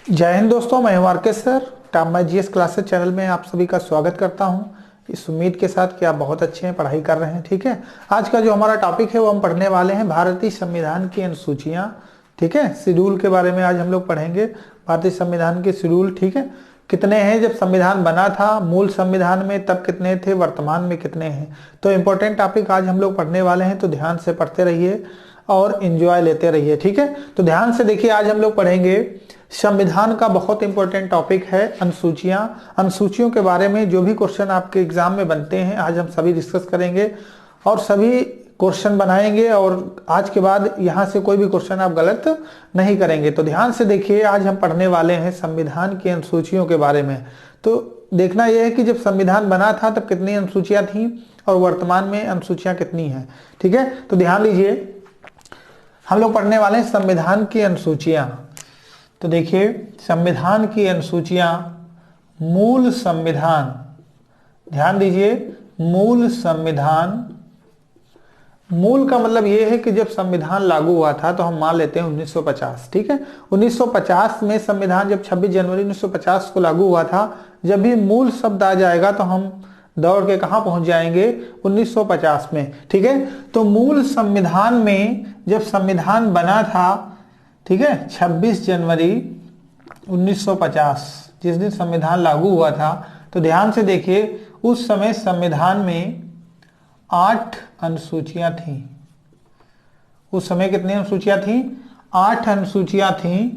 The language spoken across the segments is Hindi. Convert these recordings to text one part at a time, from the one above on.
जय हिंद दोस्तों, मैं हूं R K. Sir. Top my GS classes channel में आप सभी का स्वागत करता हूं, इस उम्मीद के साथ कि आप बहुत अच्छे हैं, पढ़ाई कर रहे हैं। ठीक है, आज का जो हमारा टॉपिक है वो हम पढ़ने वाले हैं भारतीय संविधान की अनुसूचियां। ठीक है, शेड्यूल के बारे में आज हम लोग पढ़ेंगे, भारतीय संविधान के शेड्यूल। ठीक है, कितने हैं, जब संविधान बना था मूल संविधान में तब कितने थे, वर्तमान में कितने हैं। तो इंपॉर्टेंट टॉपिक आज हम लोग पढ़ने वाले हैं, तो ध्यान से पढ़ते रहिए और एंजॉय लेते रहिए। ठीक है, तो ध्यान से देखिए, आज हम लोग पढ़ेंगे संविधान का बहुत इंपॉर्टेंट टॉपिक है अनुसूचियां। अनुसूचियों के बारे में जो भी क्वेश्चन आपके एग्जाम में बनते हैं आज हम सभी डिस्कस करेंगे और सभी क्वेश्चन बनाएंगे, और आज के बाद यहां से कोई भी क्वेश्चन आप गलत नहीं करेंगे। तो ध्यान से देखिए, आज हम पढ़ने वाले हैं संविधान की अनुसूचियों के बारे में। तो देखना यह है कि जब संविधान बना था तब कितनी अनुसूचियां थी और वर्तमान में अनुसूचियां कितनी हैं। ठीक है, तो ध्यान दीजिए, हम लोग पढ़ने वाले हैं संविधान की अनुसूचियां। तो देखिए, संविधान की अनुसूचियां, मूल संविधान, ध्यान दीजिए, मूल संविधान। मूल का मतलब यह है कि जब संविधान लागू हुआ था तो हम मान लेते हैं 1950। ठीक है, 1950 में संविधान, जब 26 जनवरी 1950 को लागू हुआ था, जब भी मूल शब्द आ जाएगा तो हम दौड़ के कहां पहुंच जाएंगे, 1950 में। ठीक है, तो मूल संविधान में जब संविधान बना था, ठीक है, 26 जनवरी 1950 जिस दिन संविधान लागू हुआ था, तो ध्यान से देखिए, उस समय संविधान में 8 अनुसूचियां थीं। उस समय कितनी अनुसूचियां थीं? 8 अनुसूचियां थीं,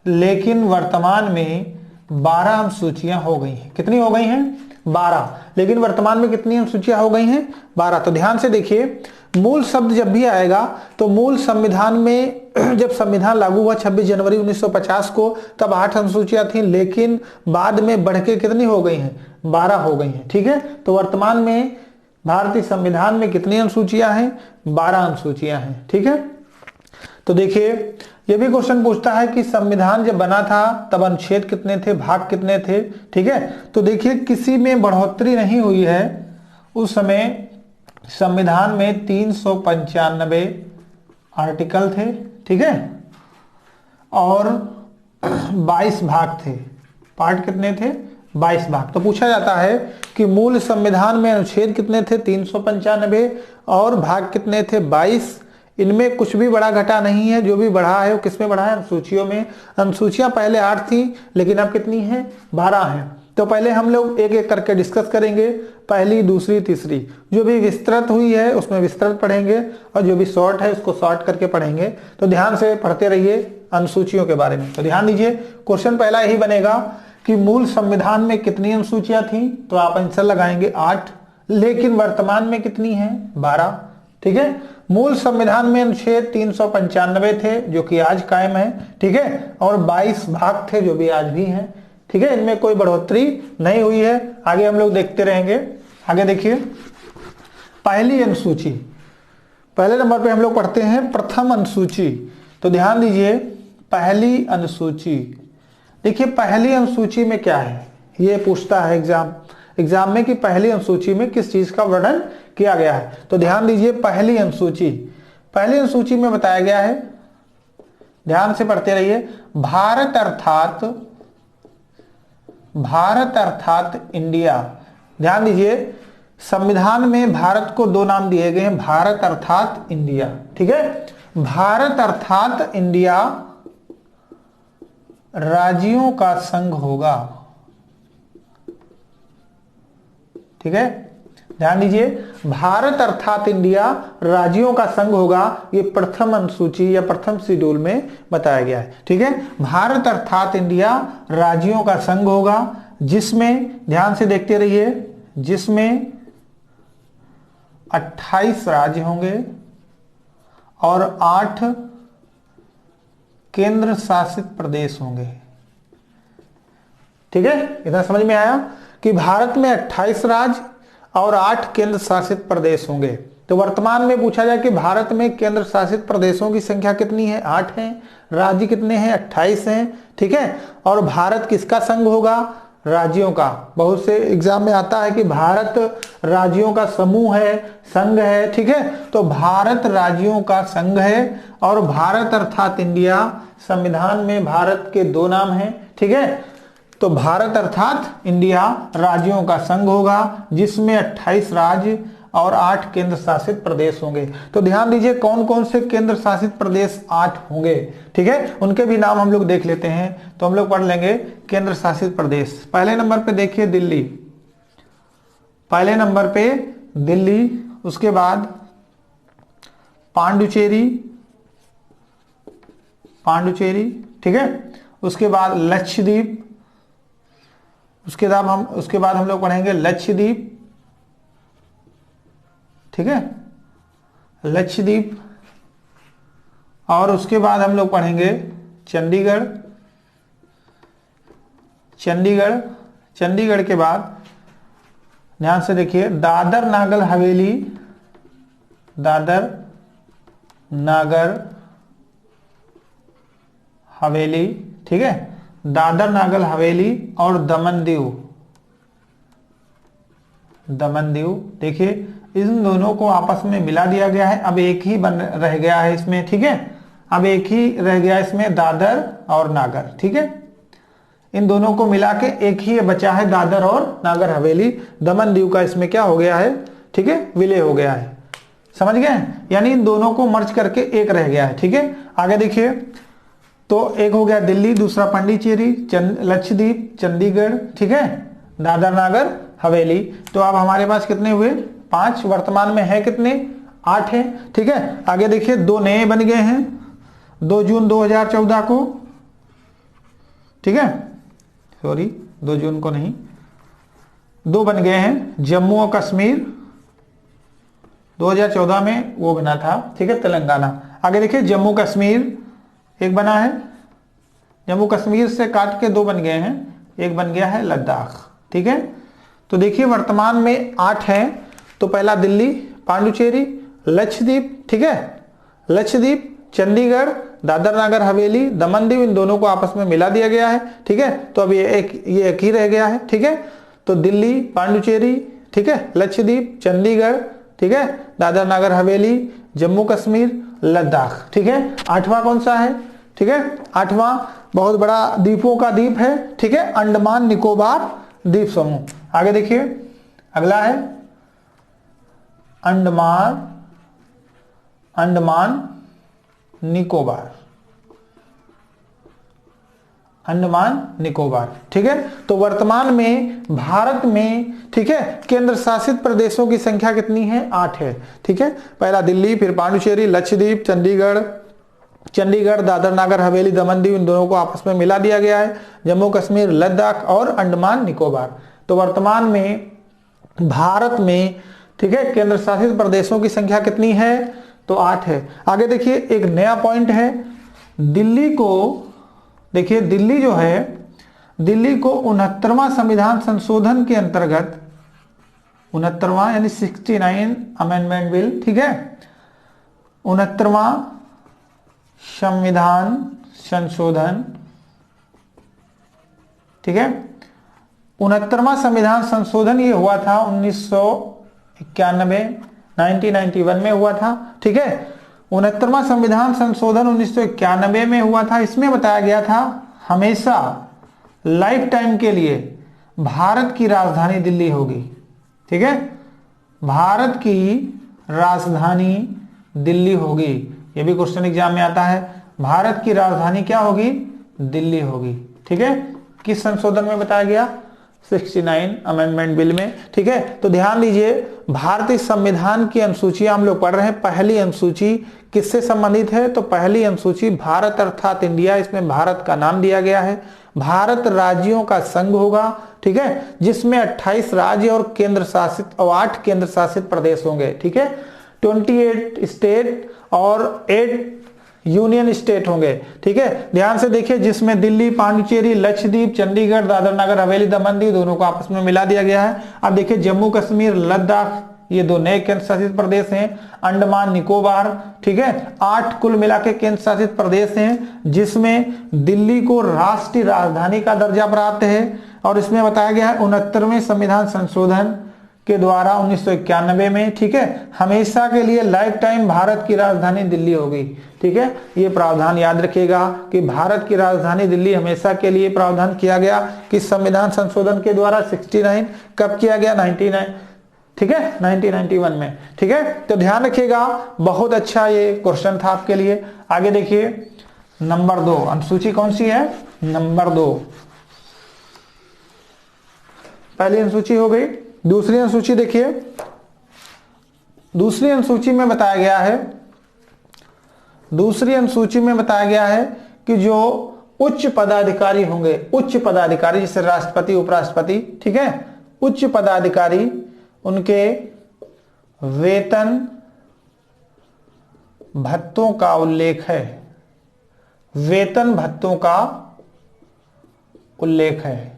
लेकिन वर्तमान में 12 अनुसूचियां हो गई हैं। कितनी हो गई हैं? 12। लेकिन वर्तमान में कितनी अनुसूचियां हो गई हैं? 12। तो ध्यान से देखिए, मूल शब्द जब भी आएगा तो मूल संविधान में जब संविधान लागू हुआ 26 जनवरी 1950 को, तब 8 अनुसूचियां थी, लेकिन बाद में बढ़ के कितनी हो गई हैं? 12 हो गई हैं। ठीक है, तो वर्तमान में भारतीय संविधान में कितनी अनुसूचियां हैं? 12 अनुसूचियां हैं। ठीक है, तो देखिए, यह भी क्वेश्चन पूछता है कि संविधान जब बना था तब अनुच्छेद कितने थे, भाग कितने थे। ठीक है, तो देखिए, किसी में बढ़ोतरी नहीं हुई है। उस समय संविधान में 395 आर्टिकल थे। ठीक है, और 22 भाग थे। पार्ट कितने थे? 22 भाग। तो पूछा जाता है कि मूल संविधान में अनुच्छेद कितने थे? 395, और भाग कितने थे? 22। इनमें कुछ भी बढ़ा घटा नहीं है, जो भी बढ़ा है वो किसमें बढ़ा है? अनुसूचियों में। अनुसूचियां पहले 8 थी, लेकिन अब कितनी है? 12 हैं। तो पहले हम लोग एक एक करके डिस्कस करेंगे, पहली, दूसरी, तीसरी। जो भी विस्तृत हुई है उसमें विस्तृत पढ़ेंगे, और जो भी शॉर्ट है उसको शॉर्ट करके पढ़ेंगे। तो ध्यान से पढ़ते रहिए अनुसूचियों के बारे में। तो ध्यान दीजिए, क्वेश्चन पहला यही बनेगा कि मूल संविधान में कितनी अनुसूचियां थी, तो आप आंसर लगाएंगे 8, लेकिन वर्तमान में कितनी है? 12। ठीक है, मूल संविधान में अनुच्छेद 395 थे, जो कि आज कायम है। ठीक है, और 22 भाग थे, जो भी आज भी हैं। ठीक है, इनमें कोई बढ़ोतरी नहीं हुई है। आगे हम लोग देखते रहेंगे। आगे देखिए, पहली अनुसूची, पहले नंबर पे हम लोग पढ़ते हैं प्रथम अनुसूची। तो ध्यान दीजिए, पहली अनुसूची। देखिए, पहली अनुसूची में क्या है, ये पूछता है एग्जाम में कि पहली अनुसूची में किस चीज का वर्णन किया गया है। तो ध्यान दीजिए, पहली अनुसूची, पहली अनुसूची में बताया गया है, ध्यान से पढ़ते रहिए, भारत अर्थात इंडिया। ध्यान दीजिए, संविधान में भारत को 2 नाम दिए गए हैं, भारत अर्थात इंडिया। ठीक है, भारत अर्थात इंडिया राज्यों का संघ होगा। ठीक है, ध्यान दीजिए, भारत अर्थात इंडिया राज्यों का संघ होगा। ये प्रथम अनुसूची या प्रथम शेड्यूल में बताया गया है। ठीक है, भारत अर्थात इंडिया राज्यों का संघ होगा, जिसमें, ध्यान से देखते रहिए, जिसमें 28 राज्य होंगे और 8 केंद्र शासित प्रदेश होंगे। ठीक है, इतना समझ में आया कि भारत में 28 राज्य और 8 केंद्र शासित प्रदेश होंगे। तो वर्तमान में पूछा जाए कि भारत में केंद्र शासित प्रदेशों की संख्या कितनी है? 8 हैं। राज्य कितने हैं? 28 हैं। ठीक है, और भारत किसका संघ होगा? राज्यों का, बहुत से एग्जाम में आता है कि भारत राज्यों का समूह है, संघ है, ठीक है, तो भारत राज्यों का संघ है। और भारत अर्थात इंडिया, संविधान में भारत के दो नाम हैं, ठीक है, तो भारत अर्थात इंडिया राज्यों का संघ होगा जिसमें 28 राज्य और 8 केंद्र शासित प्रदेश होंगे। तो ध्यान दीजिए कौन कौन से केंद्र शासित प्रदेश 8 होंगे, ठीक है, उनके भी नाम हम लोग देख लेते हैं। तो हम लोग पढ़ लेंगे केंद्र शासित प्रदेश। पहले नंबर पे देखिए दिल्ली, पहले नंबर पे दिल्ली, उसके बाद पांडुचेरी, पांडुचेरी, ठीक है, उसके बाद लक्षद्वीप, उसके बाद हम लोग पढ़ेंगे लक्षद्वीप, ठीक है, लक्षद्वीप। और उसके बाद हम लोग पढ़ेंगे चंडीगढ़, चंडीगढ़, चंडीगढ़ के बाद ध्यान से देखिए दादर नागर हवेली, दादर नागर हवेली, ठीक है, दादर नागर हवेली और दमन दीव, दमन दीव। देखिए इन दोनों को आपस में मिला दिया गया है, अब एक ही बन रह गया है इसमें, ठीक है, अब एक ही रह गया इसमें दादर और नागर, ठीक है, इन दोनों को मिला के एक ही बचा है दादर और नागर हवेली। दमन दीव का इसमें क्या हो गया है, ठीक है, विलय हो गया है, समझ गए, यानी इन दोनों को मर्ज करके एक रह गया है, ठीक है। आगे देखिए तो एक हो गया दिल्ली, दूसरा पांडिचेरी, लक्षद्वीप, चंडीगढ़, ठीक है, दादर नागर हवेली। तो अब हमारे पास कितने हुए, 5, वर्तमान में है कितने, 8 है, ठीक है। आगे देखिए 2 नए बन गए हैं 2 जून 2014 को, ठीक है, सॉरी 2 जून को नहीं, 2 बन गए हैं, जम्मू और कश्मीर 2014 में वो बना था, ठीक है, तेलंगाना। आगे देखिए जम्मू कश्मीर एक बना है, जम्मू कश्मीर से काट के 2 बन गए हैं, एक बन गया है लद्दाख, ठीक है। तो देखिए वर्तमान में 8 हैं, तो पहला दिल्ली, पांडुचेरी, लक्षद्वीप, ठीक है, लक्षद्वीप, चंडीगढ़, दादर नागर हवेली, दमन दीव, इन दोनों को आपस में मिला दिया गया है, ठीक है। तो अब ये एक ही रह गया है, ठीक है। तो दिल्ली, पांडुचेरी, ठीक है, लक्षद्वीप, चंडीगढ़, ठीक है, दादर नागर हवेली, जम्मू कश्मीर, लद्दाख, ठीक है। 8वां कौन सा है, ठीक है, 8वां बहुत बड़ा द्वीपों का द्वीप है, ठीक है, अंडमान निकोबार द्वीप समूह। आगे देखिए अगला है अंडमान निकोबार, अंडमान निकोबार, ठीक है। तो वर्तमान में भारत में, ठीक है, केंद्र शासित प्रदेशों की संख्या कितनी है, 8 है, ठीक है। पहला दिल्ली, फिर पांडुचेरी, लक्षद्वीप, चंडीगढ़, दादर नागर हवेली, दमन दीव, इन दोनों को आपस में मिला दिया गया है, जम्मू कश्मीर, लद्दाख और अंडमान निकोबार। तो वर्तमान में भारत में, ठीक है, केंद्र शासित प्रदेशों की संख्या कितनी है, तो 8 है। आगे देखिए एक नया पॉइंट है, दिल्ली को देखिए, दिल्ली जो है, दिल्ली को 69वां संविधान संशोधन के अंतर्गत, 69वां यानी 69 अमेंडमेंट बिल, ठीक है, 69वां संविधान संशोधन, ठीक है, 69वां संविधान संशोधन ये हुआ था 1991 में हुआ था, ठीक है। 69वां संविधान संशोधन 1991 में हुआ था। इसमें बताया गया था हमेशा लाइफ टाइम के लिए भारत की राजधानी दिल्ली होगी, ठीक है, भारत की राजधानी दिल्ली होगी। ये भी क्वेश्चन एग्जाम में आता है, भारत की राजधानी क्या होगी, दिल्ली होगी, ठीक है। किस संशोधन में बताया गया, 69 अमेंडमेंट बिल में, ठीक है। तो ध्यान दीजिए भारतीय संविधान की अनुसूचियां हम लोग पढ़ रहे हैं। पहली अनुसूची किससे संबंधित है, तो पहली अनुसूची भारत अर्थात इंडिया, इसमें भारत का नाम दिया गया है। भारत राज्यों का संघ होगा, ठीक है, जिसमें 28 राज्य और केंद्र शासित और 8 केंद्र शासित प्रदेश होंगे, ठीक है। 28 स्टेट और 8 यूनियन स्टेट होंगे, ठीक है। ध्यान से देखिए जिसमें दिल्ली, पांडुचेरी, लक्षद्वीप, चंडीगढ़, दादर नगर हवेली, दमन दीव दोनों को आपस में मिला दिया गया है। अब देखिए जम्मू कश्मीर, लद्दाख ये 2 नए केंद्र शासित प्रदेश हैं। अंडमान निकोबार, ठीक है, 8 कुल मिला के केंद्र शासित प्रदेश हैं, जिसमें दिल्ली को राष्ट्रीय राजधानी का दर्जा प्राप्त है। और इसमें बताया गया है 69वें संविधान संशोधन के द्वारा 1991 में, ठीक है, हमेशा के लिए लाइफ टाइम भारत की राजधानी दिल्ली होगी। ठीक है, ये प्रावधान याद रखिएगा कि भारत की राजधानी दिल्ली हमेशा के लिए प्रावधान किया गया कि संविधान संशोधन के द्वारा 69 कब किया गया, 99, ठीक है, 1991 में। ठीक है, तो ध्यान रखिएगा, बहुत अच्छा ये क्वेश्चन था आपके लिए। आगे देखिए नंबर 2, अनुसूची कौन सी है, नंबर 2। पहली अनुसूची हो गई। दूसरी अनुसूची देखिए, दूसरी अनुसूची में बताया गया है, दूसरी अनुसूची में बताया गया है कि जो उच्च पदाधिकारी होंगे, उच्च पदाधिकारी जैसे राष्ट्रपति, उपराष्ट्रपति, ठीक है, उच्च पदाधिकारी, उनके वेतन भत्तों का उल्लेख है, वेतन भत्तों का उल्लेख है।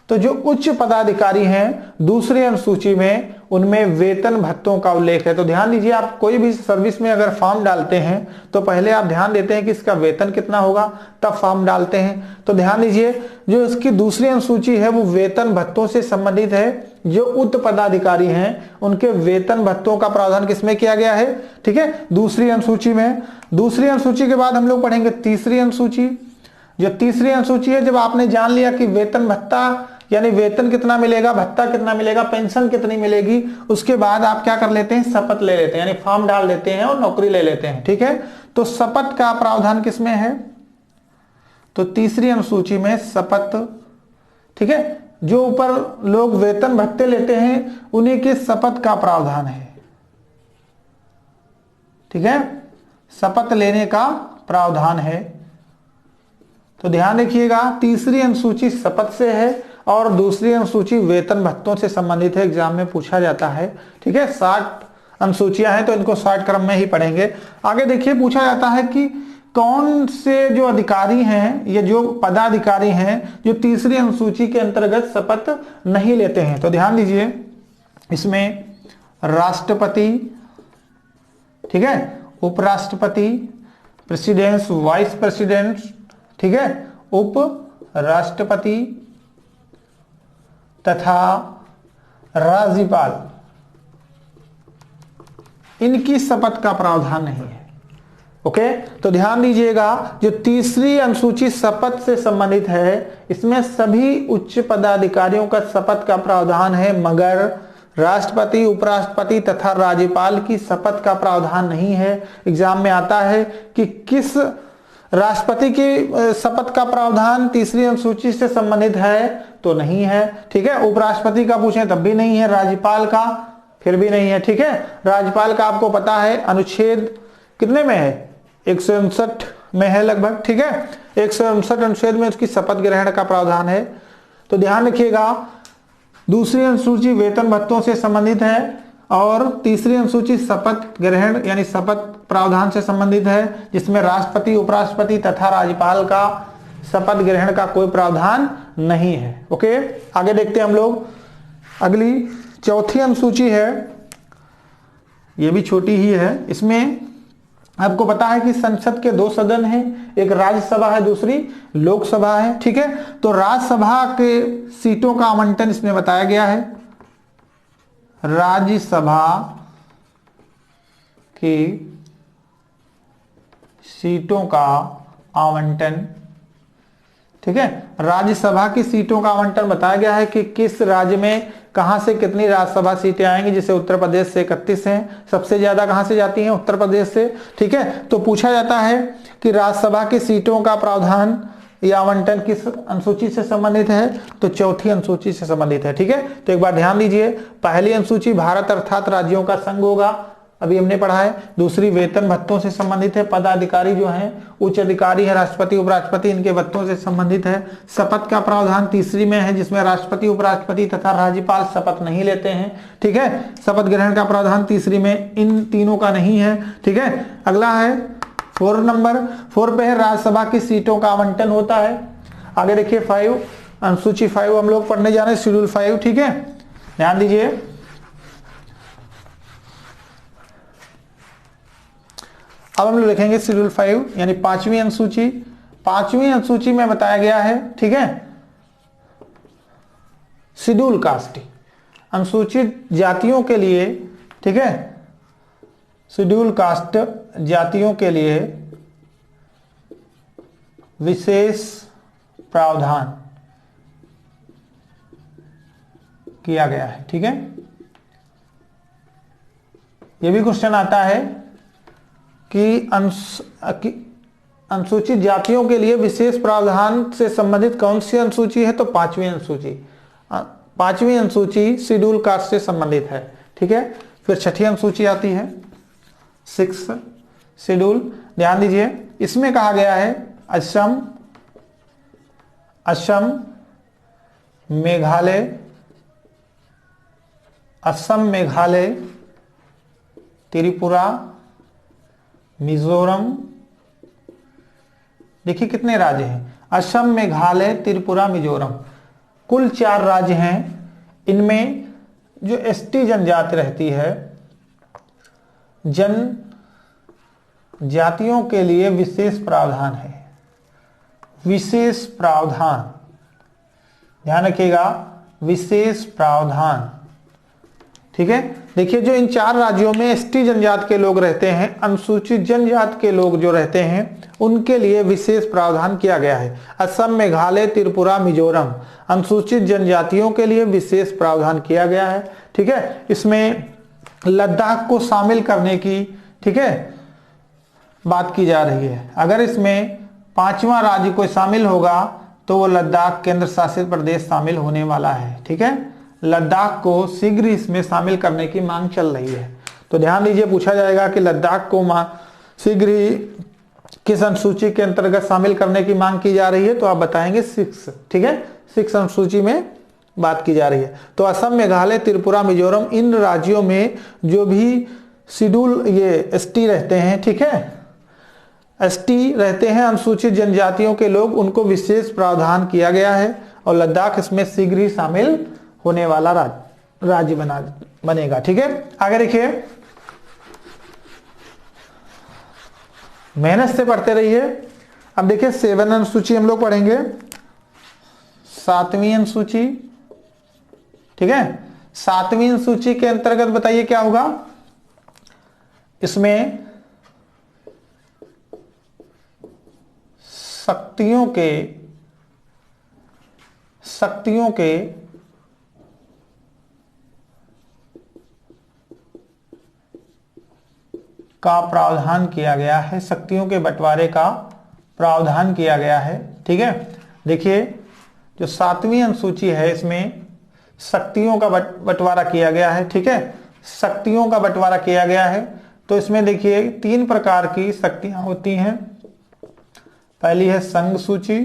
तो जो उच्च पदाधिकारी हैं दूसरी अनुसूची में, उनमें वेतन भत्तों का उल्लेख है। तो ध्यान दीजिए, आप कोई भी सर्विस में अगर फॉर्म डालते हैं तो पहले आप ध्यान देते हैं कि इसका वेतन कितना होगा, तब फॉर्म डालते हैं। तो ध्यान दीजिए, जो इसकी दूसरी अनुसूची है वो वेतन भत्तों से संबंधित है। जो उच्च पदाधिकारी हैं उनके वेतन भत्तों का प्रावधान किसमें किया गया है, ठीक है, दूसरी अनुसूची में। दूसरी अनुसूची के बाद हम लोग पढ़ेंगे तीसरी अनुसूची। जो तीसरी अनुसूची है, जब आपने जान लिया कि वेतन भत्ता यानी वेतन कितना मिलेगा, भत्ता कितना मिलेगा, पेंशन कितनी मिलेगी, उसके बाद आप क्या कर लेते हैं, शपथ ले लेते हैं, यानी फॉर्म डाल देते हैं और नौकरी ले लेते हैं। ठीक है, तो शपथ का प्रावधान किसमें है, तो तीसरी अनुसूची में शपथ। ठीक है, जो ऊपर लोग वेतन भत्ते लेते हैं उन्हीं के शपथ का प्रावधान है। ठीक है, शपथ लेने का प्रावधान है। तो ध्यान रखिएगा, तीसरी अनुसूची शपथ से है और दूसरी अनुसूची वेतन भत्तों से संबंधित है, एग्जाम में पूछा जाता है। ठीक है, 60 अनुसूचियां हैं तो इनको 60 क्रम में ही पढ़ेंगे। आगे देखिए, पूछा जाता है कि कौन से जो अधिकारी हैं, ये जो पदाधिकारी हैं जो तीसरी अनुसूची के अंतर्गत शपथ नहीं लेते हैं। तो ध्यान दीजिए, इसमें राष्ट्रपति, ठीक है, उपराष्ट्रपति, प्रेसिडेंट, वाइस प्रेसिडेंट, ठीक है, उप राष्ट्रपति तथा राज्यपाल, इनकी शपथ का प्रावधान नहीं है। ओके, तो ध्यान दीजिएगा, जो तीसरी अनुसूची शपथ से संबंधित है, इसमें सभी उच्च पदाधिकारियों का शपथ का प्रावधान है, मगर राष्ट्रपति, उपराष्ट्रपति तथा राज्यपाल की शपथ का प्रावधान नहीं है। एग्जाम में आता है कि किस राष्ट्रपति की शपथ का प्रावधान तीसरी अनुसूची से संबंधित है, तो नहीं है। ठीक है, उपराष्ट्रपति का पूछें तब भी नहीं है, राज्यपाल का फिर भी नहीं है। ठीक है, राज्यपाल का आपको पता है अनुच्छेद कितने में है, 159 में है लगभग। ठीक है, 159 अनुच्छेद में उसकी शपथ ग्रहण का प्रावधान है। तो ध्यान रखिएगा, दूसरी अनुसूची वेतन भत्तों से संबंधित है और तीसरी अनुसूची शपथ ग्रहण यानी शपथ प्रावधान से संबंधित है, जिसमें राष्ट्रपति, उपराष्ट्रपति तथा राज्यपाल का शपथ ग्रहण का कोई प्रावधान नहीं है। ओके, आगे देखते हैं हम लोग। अगली चौथी अनुसूची है, ये भी छोटी ही है। इसमें आपको पता है कि संसद के 2 सदन हैं, एक राज्यसभा है, दूसरी लोकसभा है। ठीक है, तो राज्यसभा के सीटों का आवंटन इसमें बताया गया है। राज्यसभा की सीटों का आवंटन, ठीक है, राज्यसभा की सीटों का आवंटन बताया गया है कि किस राज्य में कहां से कितनी राज्यसभा सीटें आएंगी। जैसे उत्तर प्रदेश से 31 हैं, सबसे ज्यादा कहां से जाती हैं, उत्तर प्रदेश से। ठीक है, तो पूछा जाता है कि राज्यसभा की सीटों का प्रावधान या आवंटन किस अनुसूची से संबंधित है, तो चौथी अनुसूची से संबंधित है। ठीक है, तो एक बार ध्यान दीजिए, पहली अनुसूची भारत अर्थात राज्यों का संघ होगा, अभी हमने पढ़ा है। दूसरी वेतन भत्तों से संबंधित है, पदाधिकारी जो हैं उच्च अधिकारी है, राष्ट्रपति, उपराष्ट्रपति, इनके भत्तों से संबंधित है। शपथ का प्रावधान तीसरी में है, जिसमें राष्ट्रपति, उपराष्ट्रपति तथा राज्यपाल शपथ नहीं लेते हैं। ठीक है, शपथ ग्रहण का प्रावधान तीसरी में इन तीनों का नहीं है। ठीक है, अगला है 4 नंबर 4 पे है राज्यसभा की सीटों का आवंटन होता है। आगे देखिए 5 अनुसूची 5 हम लोग पढ़ने जा रहे हैं, शेड्यूल 5। ठीक है, ध्यान दीजिए, अब हम लोग लिखेंगे शेड्यूल 5 यानी पांचवी अनुसूची। पांचवी अनुसूची में बताया गया है, ठीक है, शेड्यूल कास्ट, अनुसूचित जातियों के लिए, ठीक है, शेड्यूल कास्ट जातियों के लिए विशेष प्रावधान किया गया है। ठीक है, यह भी क्वेश्चन आता है कि अनुसूचित जातियों के लिए विशेष प्रावधान से संबंधित कौन सी अनुसूची है, तो पांचवी अनुसूची। पांचवी अनुसूची शेड्यूल कास्ट से संबंधित है। ठीक है, फिर छठी अनुसूची आती है, 6 शेड्यूल। ध्यान दीजिए, इसमें कहा गया है असम, मेघालय, असम, मेघालय, त्रिपुरा, मिजोरम। देखिए कितने राज्य हैं, असम, मेघालय, त्रिपुरा, मिजोरम, कुल 4 राज्य हैं। इनमें जो एसटी जनजाति रहती है, जनजातियों के लिए विशेष प्रावधान है, विशेष प्रावधान, ध्यान रखिएगा, विशेष प्रावधान। ठीक है, देखिए जो इन 4 राज्यों में एसटी जनजाति के लोग रहते हैं, अनुसूचित जनजाति के लोग जो रहते हैं, उनके लिए विशेष प्रावधान किया गया है। असम, मेघालय, त्रिपुरा, मिजोरम, अनुसूचित जनजातियों के लिए विशेष प्रावधान किया गया है। ठीक है, इसमें लद्दाख को शामिल करने की, ठीक है, बात की जा रही है। अगर इसमें 5वां राज्य कोई शामिल होगा तो वो लद्दाख केंद्र शासित प्रदेश शामिल होने वाला है। ठीक है, लद्दाख को शीघ्र इसमें शामिल करने की मांग चल रही है। तो ध्यान दीजिए, पूछा जाएगा कि लद्दाख को शीघ्र ही किस अनुसूची के अंतर्गत शामिल करने की मांग की जा रही है, तो आप बताएंगे 6। ठीक है, 6 अनुसूची में बात की जा रही है। तो असम, मेघालय, त्रिपुरा, मिजोरम, इन राज्यों में जो भी शेड्यूल ये एसटी रहते हैं, ठीक है, एसटी रहते हैं, अनुसूचित जनजातियों के लोग, उनको विशेष प्रावधान किया गया है और लद्दाख इसमें शीघ्र ही शामिल होने वाला राज्य बनेगा। ठीक है, आगे देखिए, मेहनत से पढ़ते रहिए। अब देखिए 7 अनुसूची हम लोग पढ़ेंगे, 7वीं अनुसूची। ठीक है, 7वीं अनुसूची के अंतर्गत बताइए क्या होगा, इसमें शक्तियों के का प्रावधान किया गया है, शक्तियों के बंटवारे का प्रावधान किया गया है। ठीक है, देखिए जो 7वीं अनुसूची है, इसमें शक्तियों का बंटवारा किया गया है। ठीक है, शक्तियों का बंटवारा किया गया है। तो इसमें देखिए 3 प्रकार की शक्तियां होती हैं। पहली है संघ सूची,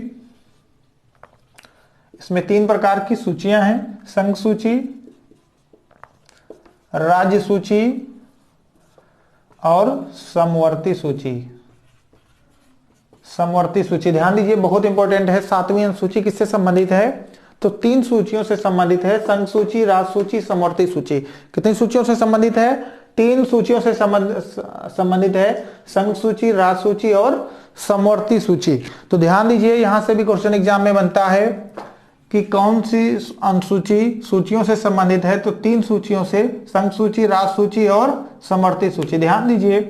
इसमें 3 प्रकार की सूचियां हैं, संघ सूची, राज्य सूची और समवर्ती सूची। समवर्ती सूची ध्यान दीजिए, बहुत इंपॉर्टेंट है। 7वीं अनुसूची किससे संबंधित है, तो 3 सूचियों से संबंधित है, संघ सूची, राज्य सूची, समवर्ती सूची। कितनी सूचियों से संबंधित है, 3 सूचियों से संबंधित है, संघ सूची, राज्य सूची और समवर्ती सूची। तो ध्यान दीजिए, यहां से भी क्वेश्चन एग्जाम में बनता है कि कौन सी अनुसूची सूचियों से संबंधित है, तो 3 सूचियों से, संघ सूची, राज्य सूची और समवर्ती सूची। ध्यान दीजिए,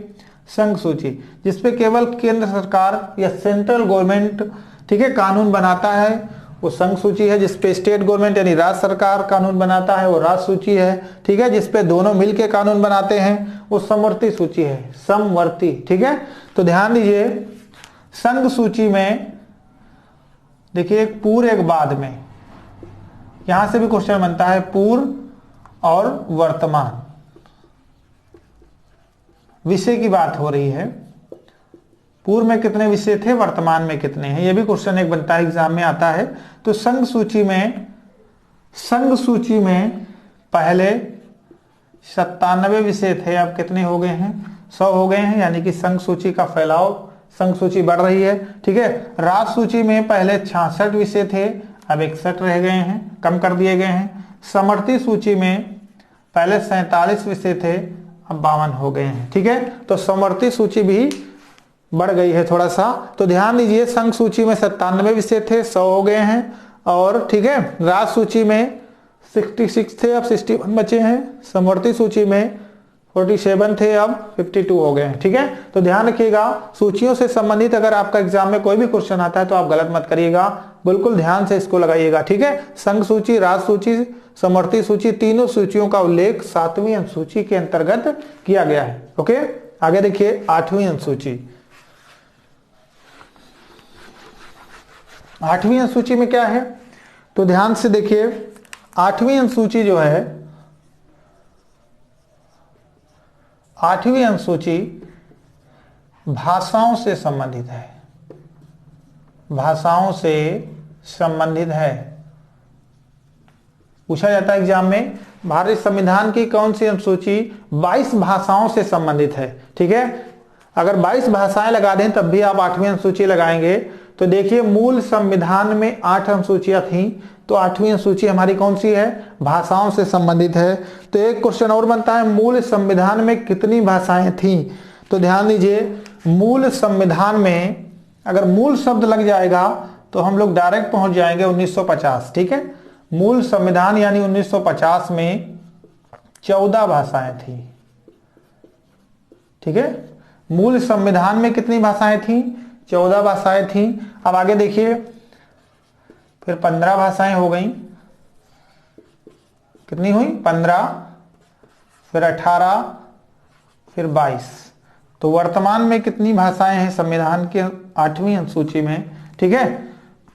संघ सूची जिसपे केवल केंद्र सरकार या सेंट्रल गवर्नमेंट, ठीक है, कानून बनाता है, वो संघ सूची है। जिसपे स्टेट गवर्नमेंट यानी राज्य सरकार कानून बनाता है, वो राज्य सूची है। ठीक है, जिसपे दोनों मिलके कानून बनाते हैं, वो समवर्ती सूची है, समवर्ती। ठीक है, तो ध्यान दीजिए, संघ सूची में देखिए एक पूर्व एक बाद में, यहां से भी क्वेश्चन बनता है, पूर्व और वर्तमान विषय की बात हो रही है। पूर्व में कितने विषय थे, वर्तमान में कितने हैं, यह भी क्वेश्चन एक बनता है, एग्जाम में आता है। तो संघ सूची में पहले 97 विषय थे, अब कितने हो गए हैं, 100 हो गए हैं, यानी कि संघ सूची का फैलाव, संघ सूची बढ़ रही है। ठीक है, राज्य सूची में पहले 66 विषय थे, अब 61 रह गए हैं, कम कर दिए गए हैं। समवर्ती सूची में पहले 47 विषय थे, अब 52 हो गए हैं। ठीक है, तो समवर्ती सूची भी बढ़ गई है थोड़ा सा। तो ध्यान दीजिए, संघ सूची में 97 विषय थे, 100 हो गए हैं। और ठीक है, राज्य सूची में 66 थे, अब 61 बचे हैं। समवर्ती सूची में 47 थे, अब 52 हो गए हैं। ठीक है, तो ध्यान रखिएगा, सूचियों से संबंधित अगर आपका एग्जाम में कोई भी क्वेश्चन आता है तो आप गलत मत करिएगा, बिल्कुल ध्यान से इसको लगाइएगा। ठीक है, संघ सूची, राज्य सूची, समवर्ती सूची, तीनों सूचियों का उल्लेख 7वीं अनुसूची के अंतर्गत किया गया है। ओके, आगे देखिए 8वीं अनुसूची। 8वीं अनुसूची में क्या है, तो ध्यान से देखिए, 8वीं अनुसूची जो है, 8वीं अनुसूची भाषाओं से संबंधित है। भाषाओं से संबंधित है। पूछा जाता है एग्जाम में, भारतीय संविधान की कौन सी अनुसूची 22 भाषाओं से संबंधित है। ठीक है, अगर 22 भाषाएं लगा दें तब भी आप 8वीं अनुसूची लगाएंगे। तो देखिए, मूल संविधान में 8 अनुसूचियां थी, तो 8वीं अनुसूची हमारी कौन सी है, भाषाओं से संबंधित है। तो एक क्वेश्चन और बनता है, मूल संविधान में कितनी भाषाएं थी। तो ध्यान दीजिए, मूल संविधान में अगर मूल शब्द लग जाएगा तो हम लोग डायरेक्ट पहुंच जाएंगे 1950। ठीक है, मूल संविधान यानी 1950 में 14 भाषाएं थी। ठीक है, मूल संविधान में कितनी भाषाएं थी, 14 भाषाएं थी। अब आगे देखिए, फिर 15 भाषाएं हो गई, कितनी हुई 15, फिर 18, फिर 22। तो वर्तमान में कितनी भाषाएं हैं संविधान के 8वीं अनुसूची में। ठीक है,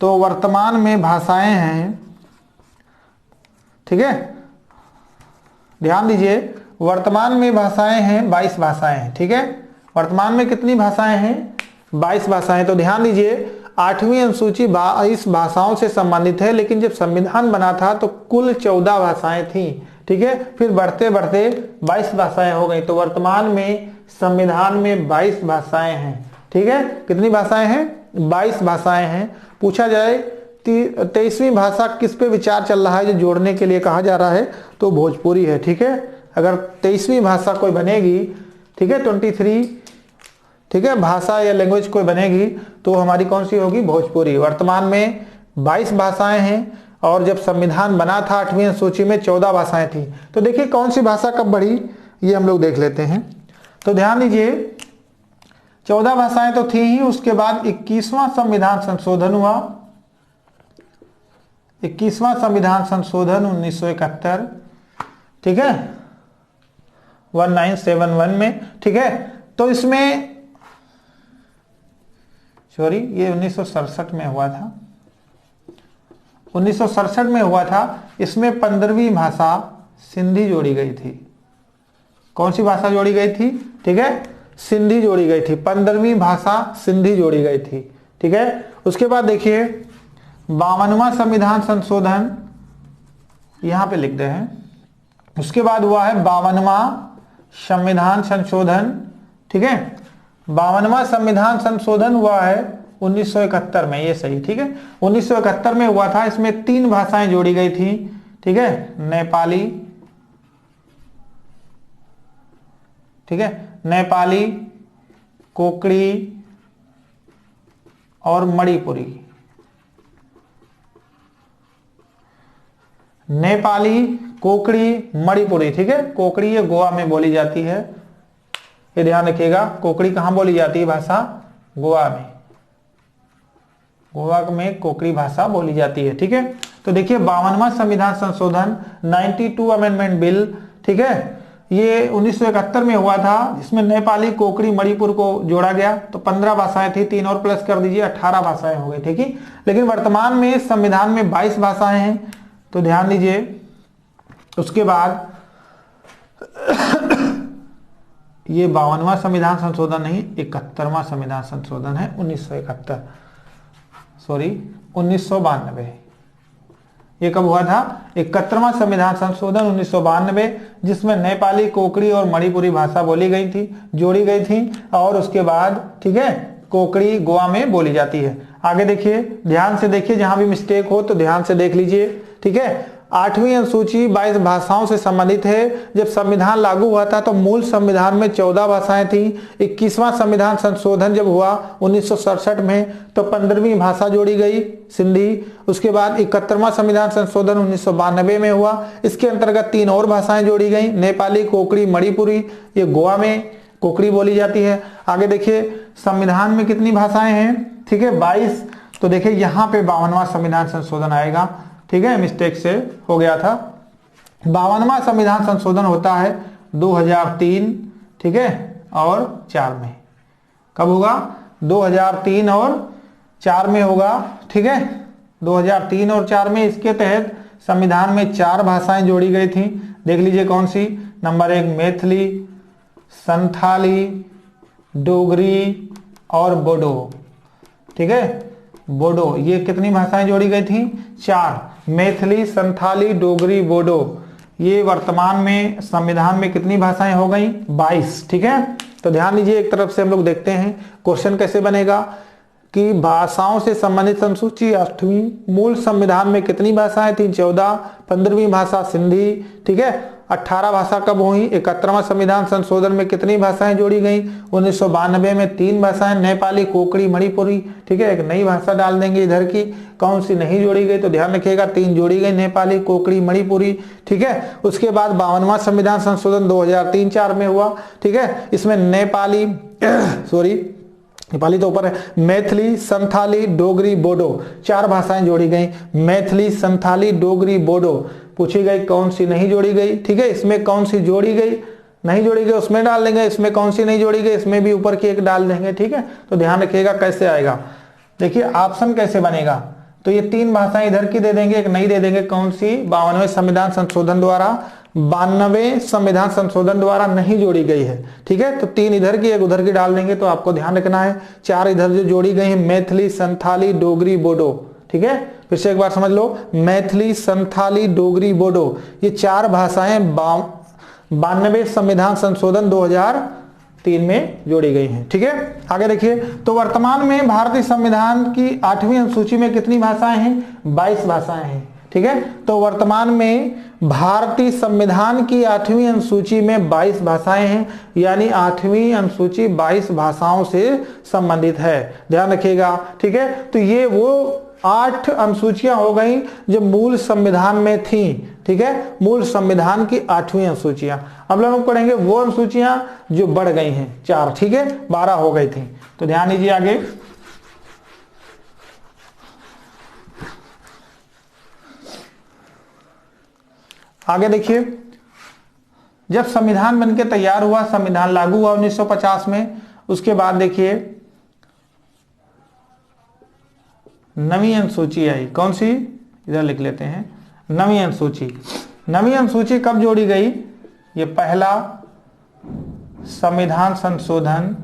तो वर्तमान में भाषाएं हैं, ठीक है, ध्यान दीजिए, वर्तमान में भाषाएं हैं 22 भाषाएं हैं। ठीक है, वर्तमान में कितनी भाषाएं हैं, 22 भाषाएं। तो ध्यान दीजिए, 8वीं अनुसूची 22 भाषाओं से संबंधित है, लेकिन जब संविधान बना था तो कुल 14 भाषाएं थी। ठीक है, फिर बढ़ते बढ़ते 22 भाषाएं हो गई। तो वर्तमान में संविधान में 22 भाषाएं हैं। ठीक है, कितनी भाषाएं हैं, 22 भाषाएं हैं। पूछा जाए 23वीं भाषा किस पे विचार चल रहा है जो जोड़ने के लिए कहा जा रहा है, तो भोजपुरी है। ठीक है, अगर 23वीं भाषा कोई बनेगी, ठीक है, 23, ठीक है, भाषा या लैंग्वेज कोई बनेगी तो हमारी कौन सी होगी, भोजपुरी। वर्तमान में 22 भाषाएं हैं और जब संविधान बना था 8वीं अनुसूची में 14 भाषाएं थी। तो देखिए कौन सी भाषा कब बढ़ी, ये हम लोग देख लेते हैं। तो ध्यान दीजिए, 14 भाषाएं तो थी ही, उसके बाद 21वां संविधान संशोधन हुआ। 21वां संविधान संशोधन 1971, ठीक है, 1971 में। ठीक है, तो इसमें सॉरी, ये 1967 में हुआ था, 1967 में हुआ था। इसमें 15वीं भाषा सिंधी जोड़ी गई थी। कौन सी भाषा जोड़ी गई थी, ठीक है, सिंधी जोड़ी गई थी। 15वीं भाषा सिंधी जोड़ी गई थी। ठीक है, उसके बाद देखिए 52वां संविधान संशोधन यहां पे लिख दे हैं। उसके बाद हुआ है 52वां संविधान संशोधन। ठीक है, 52वां संविधान संशोधन हुआ है 1971 में, ये सही। ठीक है, 1971 में हुआ था। इसमें 3 भाषाएं जोड़ी गई थी। ठीक है, नेपाली, ठीक है, नेपाली, कोकड़ी और मणिपुरी। नेपाली, कोकड़ी, मणिपुरी। ठीक है, कोकड़ी ये गोवा में बोली जाती है, ये ध्यान रखिएगा। कोकड़ी कहां बोली जाती है भाषा, गोवा में। गोवा में कोकड़ी भाषा बोली जाती है। ठीक है, तो देखिए 52वां संविधान संशोधन 92 अमेंडमेंट बिल, ठीक है, ये 1971 में हुआ था। इसमें नेपाली, कोकड़ी, मणिपुर को जोड़ा गया। तो 15 भाषाएं थी, 3 और प्लस कर दीजिए, 18 भाषाएं हो गई। ठीक है, लेकिन वर्तमान में संविधान में 22 भाषाएं हैं। तो ध्यान दीजिए, उसके बाद ये 52वां संविधान संशोधन नहीं, 71वां संविधान संशोधन है 1971, सॉरी 1992। ये कब हुआ था, 71वां संविधान संशोधन 1992, जिसमें नेपाली, कोकड़ी और मणिपुरी भाषा बोली गई थी, जोड़ी गई थी। और उसके बाद, ठीक है, कोकड़ी गोवा में बोली जाती है। आगे देखिए, ध्यान से देखिए, जहां भी मिस्टेक हो तो ध्यान से देख लीजिए। ठीक है, 8वीं अनुसूची 22 भाषाओं से संबंधित है। जब संविधान लागू हुआ था तो मूल संविधान में 14 भाषाएं थी। 21वां संविधान संशोधन जब हुआ 1967 में तो 15वीं भाषा जोड़ी गई सिंधी। उसके बाद 71वां संविधान संशोधन 1992 में हुआ। इसके अंतर्गत 3 और भाषाएं जोड़ी गई, नेपाली, कोकड़ी, मणिपुरी। ये गोवा में कोकड़ी बोली जाती है। आगे देखिए संविधान में कितनी भाषाएं हैं, ठीक है 22। तो देखिए यहाँ पे 52वां संविधान संशोधन आएगा, ठीक है, मिस्टेक से हो गया था। 52वां संविधान संशोधन होता है 2003, ठीक है, और 4 में। कब होगा? 2003 और 4 में होगा, ठीक है, 2003 और 4 में। इसके तहत संविधान में 4 भाषाएं जोड़ी गई थी। देख लीजिए कौन सी। नंबर 1 मैथिली, संथाली, डोगरी और बोडो, ठीक है, बोडो। ये कितनी भाषाएं जोड़ी गई थी? 4। मैथिली, संथाली, डोगरी, बोडो। ये वर्तमान में संविधान में कितनी भाषाएं हो गई? 22, ठीक है। तो ध्यान दीजिए, एक तरफ से हम लोग देखते हैं क्वेश्चन कैसे बनेगा कि भाषाओं से संबंधित अनुसूची 8वीं, मूल संविधान में कितनी भाषाएं थी? 14। 15वीं भाषा सिंधी, ठीक है। 18 भाषा कब हुई? 71वां संविधान संशोधन में कितनी भाषाएं जोड़ी गई? 1992 में 3 भाषाएं, नेपाली, कोकड़ी, मणिपुरी, ठीक है। एक नई भाषा डाल देंगे इधर की, कौन सी नहीं जोड़ी गई? तो ध्यान रखिएगा 3 जोड़ी गई, नेपाली, कोकड़ी, मणिपुरी, ठीक है। उसके बाद 52वां संविधान संशोधन 2003-4 में हुआ, ठीक है। इसमें नेपाली नेपाली तो ऊपर है, मैथिली, संथाली, डोगरी, बोडो, 4 भाषाएं जोड़ी गई। मैथिली, संथाली, डोगरी, बोडो। पूछी गई कौन सी नहीं जोड़ी गई, ठीक है। इसमें कौन सी जोड़ी गई, नहीं जोड़ी गई उसमें डाल देंगे, इसमें कौन सी नहीं जोड़ी गई इसमें भी ऊपर की एक डाल देंगे, ठीक है। तो ध्यान रखिएगा कैसे आएगा। देखिए ऑप्शन कैसे बनेगा, तो ये 3 भाषाएं इधर की दे देंगे, एक नई दे देंगे, कौन सी? 52वें संविधान संशोधन द्वारा, 92वें संविधान संशोधन द्वारा नहीं जोड़ी गई है, ठीक है। तो 3 इधर की एक उधर की डाल देंगे। तो आपको ध्यान रखना है 4 इधर जो जोड़ी गई है, मैथिली, संथाली, डोगरी, बोडो, ठीक है। फिर से एक बार समझ लो, मैथिली, संथाली, डोगरी, बोडो, ये 4 भाषाएं 92वें संविधान संशोधन 2003 में जोड़ी गई हैं, ठीक है। आगे देखिए, तो वर्तमान में भारतीय संविधान की 8वीं अनुसूची में कितनी भाषाएं हैं? 22 भाषाएं हैं, ठीक है। तो वर्तमान में भारतीय संविधान की 8वीं अनुसूची में 22 भाषाएं हैं, यानी 8वीं अनुसूची 22 भाषाओं से संबंधित है। ध्यान रखिएगा, ठीक है। तो ये वो 8 अनुसूचियां हो गई जो मूल संविधान में थी, ठीक है, मूल संविधान की 8वीं अनुसूचियां। अब लोग पढ़ेंगे वो अनुसूचियां जो बढ़ गई हैं 4, ठीक है, 12 हो गई थी। तो ध्यान दीजिए आगे, आगे देखिए, जब संविधान बनके तैयार हुआ, संविधान लागू हुआ 1950 में, उसके बाद देखिए नवीं अनुसूची आई। कौन सी? इधर लिख लेते हैं, नवीं अनुसूची। नवीं अनुसूची कब जोड़ी गई? ये पहला संविधान संशोधन,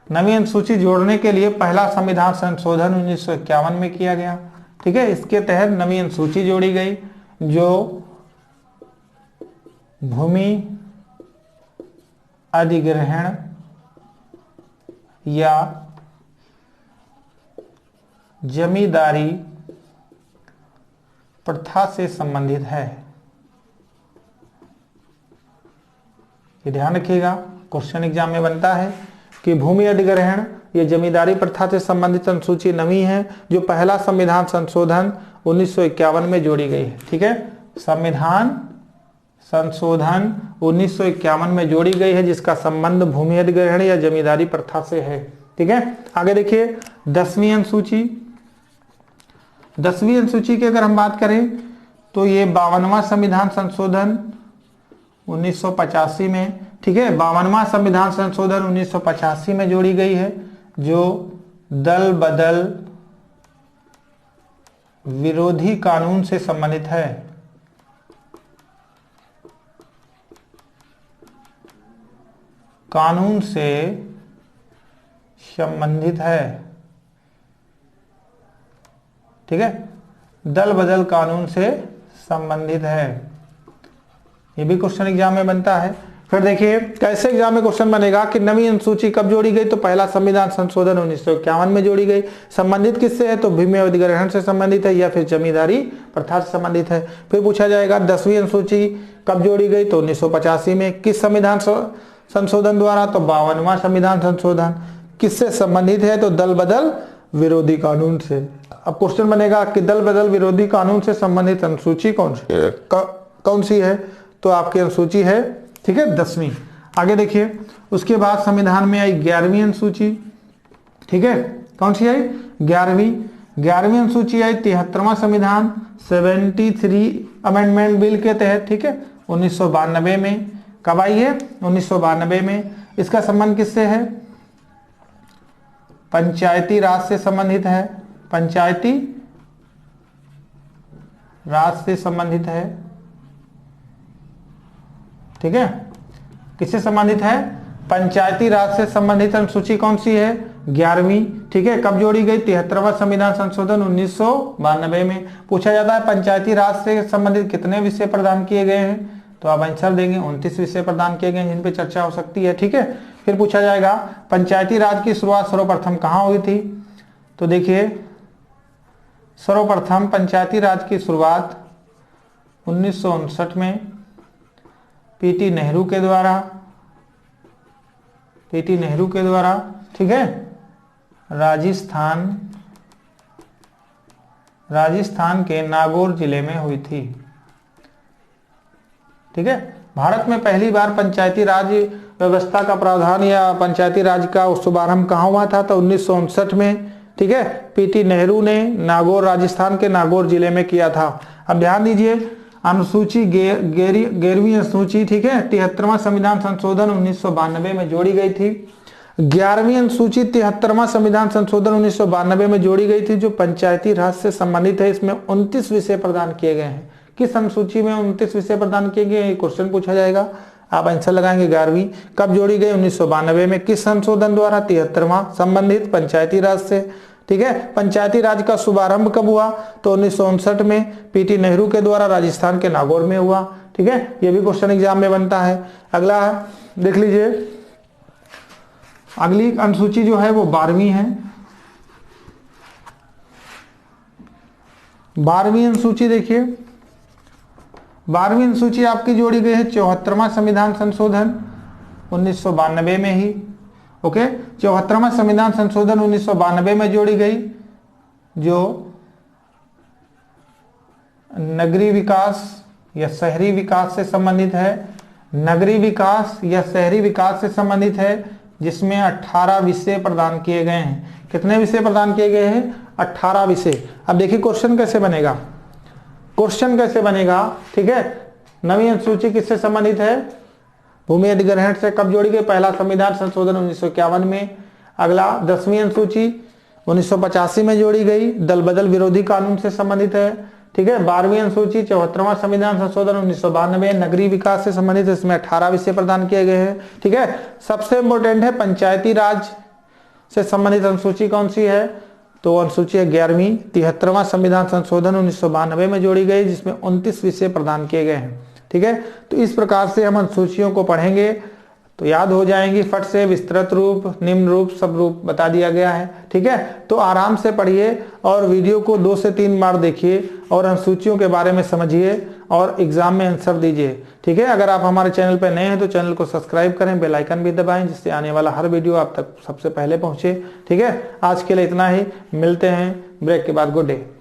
नवीं अनुसूची जोड़ने के लिए पहला संविधान संशोधन 1951 में किया गया, ठीक है। इसके तहत नवीं अनुसूची जोड़ी गई जो भूमि अधिग्रहण या जमींदारी प्रथा से संबंधित है। ये ध्यान रखिएगा, क्वेश्चन एग्जाम में बनता है कि भूमि अधिग्रहण ये जमींदारी प्रथा से संबंधित अनुसूची नवी है जो पहला संविधान संशोधन 1951 में जोड़ी गई है, ठीक है। संविधान संशोधन 1951 में जोड़ी गई है जिसका संबंध भूमि अधिग्रहण या जमींदारी प्रथा से है, ठीक है। आगे देखिए 10वीं अनुसूची। 10वीं अनुसूची की अगर हम बात करें तो ये 52वां संविधान संशोधन 1985 में, ठीक है, 52वां संविधान संशोधन 1985 में जोड़ी गई है जो दल बदल विरोधी कानून से संबंधित है। कानून से संबंधित है, ठीक है, दल बदल कानून से संबंधित है। ये भी क्वेश्चन एग्जाम में बनता है फिर देखिए कैसे एग्जाम में क्वेश्चन बनेगा कि नवी अनुसूची कब जोड़ी गई, तो पहला संविधान संशोधन 1951 में जोड़ी गई। संबंधित किससे है, तो भूमि अधिग्रहण से संबंधित है या फिर जमींदारी प्रथा से संबंधित है। फिर पूछा जाएगा 10वीं अनुसूची कब जोड़ी गई, तो 1985 में। किस संविधान संशोधन द्वारा, तो 52वां संविधान संशोधन। किससे संबंधित है, तो दल बदल विरोधी कानून से। अब क्वेश्चन बनेगा कि दल बदल विरोधी कानून से संबंधित अनुसूची कौन सी है, तो आपकी अनुसूची है, ठीक है, 10वीं। आगे देखिए उसके बाद संविधान में आई 11वीं अनुसूची, ठीक है, कौन सी आई, 11वीं अनुसूची आई 73वां संविधान 73 अमेंडमेंट बिल के तहत, ठीक है, 1992 में। कब आई है, 1992 में। इसका संबंध किससे है, पंचायती राज से संबंधित है, पंचायती राज से संबंधित है, ठीक है, किससे संबंधित है, पंचायती राज से संबंधित अनुसूची कौन सी है, 11वीं, ठीक है। कब जोड़ी गई, 73वां संविधान संशोधन 1992 में। पूछा जाता है पंचायती राज से संबंधित कितने विषय प्रदान किए गए हैं, तो आप आंसर देंगे 29 विषय प्रदान किए गए जिन पे चर्चा हो सकती है, ठीक है। फिर पूछा जाएगा पंचायती राज की शुरुआत सर्वप्रथम कहाँ हुई थी, तो देखिए सर्वप्रथम पंचायती राज की शुरुआत 1959 में पीटी नेहरू के द्वारा, ठीक है, राजस्थान के नागौर जिले में हुई थी, ठीक है। भारत में पहली बार पंचायती राज व्यवस्था का प्रावधान या पंचायती राज का शुभारंभ कहाँ हुआ था, तो 1959 में, ठीक है, पीटी नेहरू ने नागौर, राजस्थान के नागौर जिले में किया था। अब ध्यान दीजिए अनुसूची 11वीं अनुसूची, ठीक है, 73वां संविधान संशोधन 1992 में जोड़ी गई थी। 11वीं अनुसूची 73वां संविधान संशोधन 1992 में जोड़ी गई थी, जो पंचायती राज से संबंधित है। इसमें 29 विषय प्रदान किए गए हैं। किस अनुसूची में 29 विषय प्रदान किए गए, क्वेश्चन पूछा जाएगा, आप आंसर लगाएंगे 11वीं। कब जोड़ी गई, 1992 में। किस संशोधन द्वारा, 73वां, संबंधित पंचायती राज से, ठीक है। पंचायती राज का शुभारंभ कब हुआ, तो 1959 में पीटी नेहरू के द्वारा राजस्थान के नागौर में हुआ, ठीक है। यह भी क्वेश्चन एग्जाम में बनता है। अगला देख लीजिए, अगली अनुसूची जो है वो 12वीं है। 12वीं अनुसूची देखिए, 12वीं अनुसूची आपकी जोड़ी गई है 74वां संविधान संशोधन 1992 में ही, ओके। 74वां संविधान संशोधन 1992 में जोड़ी गई, जो नगरीय विकास या शहरी विकास से संबंधित है, नगरीय विकास या शहरी विकास से संबंधित है, जिसमें 18 विषय प्रदान किए गए हैं। कितने विषय प्रदान किए गए हैं, 18 विषय। अब देखिए क्वेश्चन कैसे बनेगा, ठीक है। नवी अनुसूची किससे संबंधित है, भूमि अधिग्रहण से। कब जोड़ी गई, पहला संविधान संशोधन 1951 में। अगला 10वीं अनुसूची 1985 में जोड़ी गई, दल बदल विरोधी कानून से संबंधित है, ठीक है। 12वीं अनुसूची 74वां संविधान संशोधन 1992 नगरीय विकास से संबंधित, इसमें 18 विषय प्रदान किए गए हैं, ठीक है। सबसे इंपॉर्टेंट है पंचायती राज से संबंधित अनुसूची कौन सी है, तो अनुसूची है 11वीं। 73वां संविधान संशोधन 1992 में जोड़ी गई, जिसमें 29 विषय प्रदान किए गए हैं, ठीक है। तो इस प्रकार से हम अनुसूचियों को पढ़ेंगे तो याद हो जाएंगी फट से। विस्तृत रूप, निम्न रूप, सब रूप बता दिया गया है, ठीक है। तो आराम से पढ़िए और वीडियो को 2 से 3 बार देखिए और अनुसूचियों के बारे में समझिए और एग्जाम में आंसर दीजिए, ठीक है। अगर आप हमारे चैनल पर नए हैं तो चैनल को सब्सक्राइब करें, बेल आइकन भी दबाएं, जिससे आने वाला हर वीडियो आप तक सबसे पहले पहुंचे, ठीक है। आज के लिए इतना ही, मिलते हैं ब्रेक के बाद। Good day.